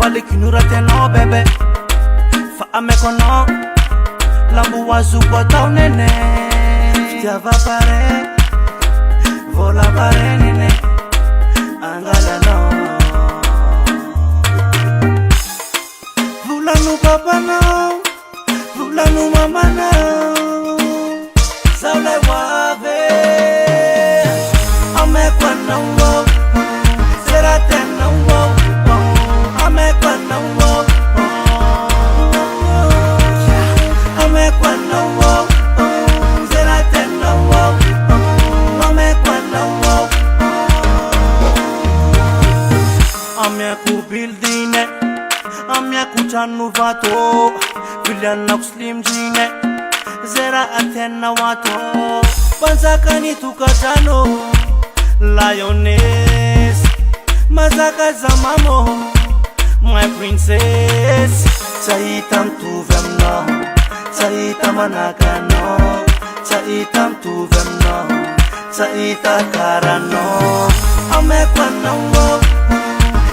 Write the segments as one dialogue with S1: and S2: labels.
S1: Balik kinurate no bebe Fa amekono Lambu wazuko tau nene Ftiava pare Vola pare nene Angala no Vulanu papa no Vulanu mama no Saule wave Amekwana wo Serate no wo Amekwana wo Amekwana wo Serate no wo Amekwana wo Ameku building Ameku chanu vato Viliana slim jine Zera atena wato Banzakani tukatano Lioness Mazaka zamamo My princess Chaitam tu vemno Chaita managano Chaitam tu vemno Chaita karano Amekwana wo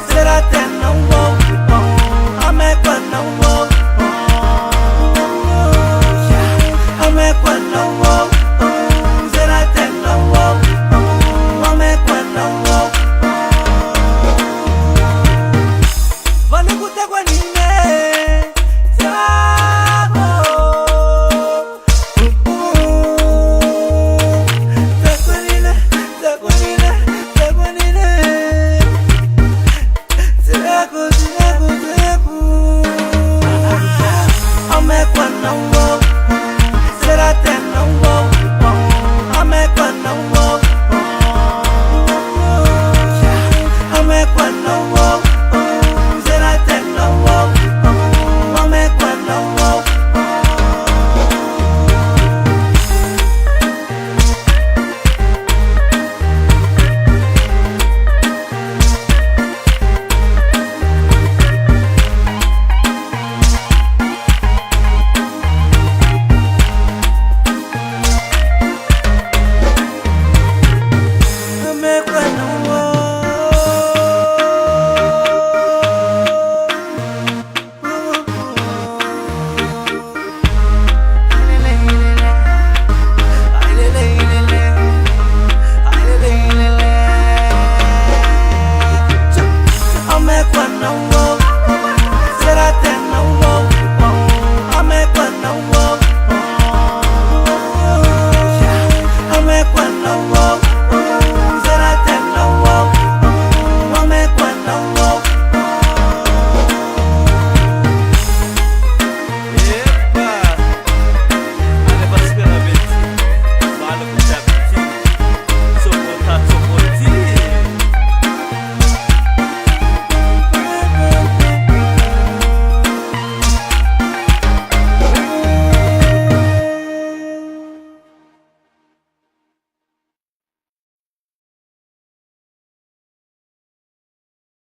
S1: Zera tena wo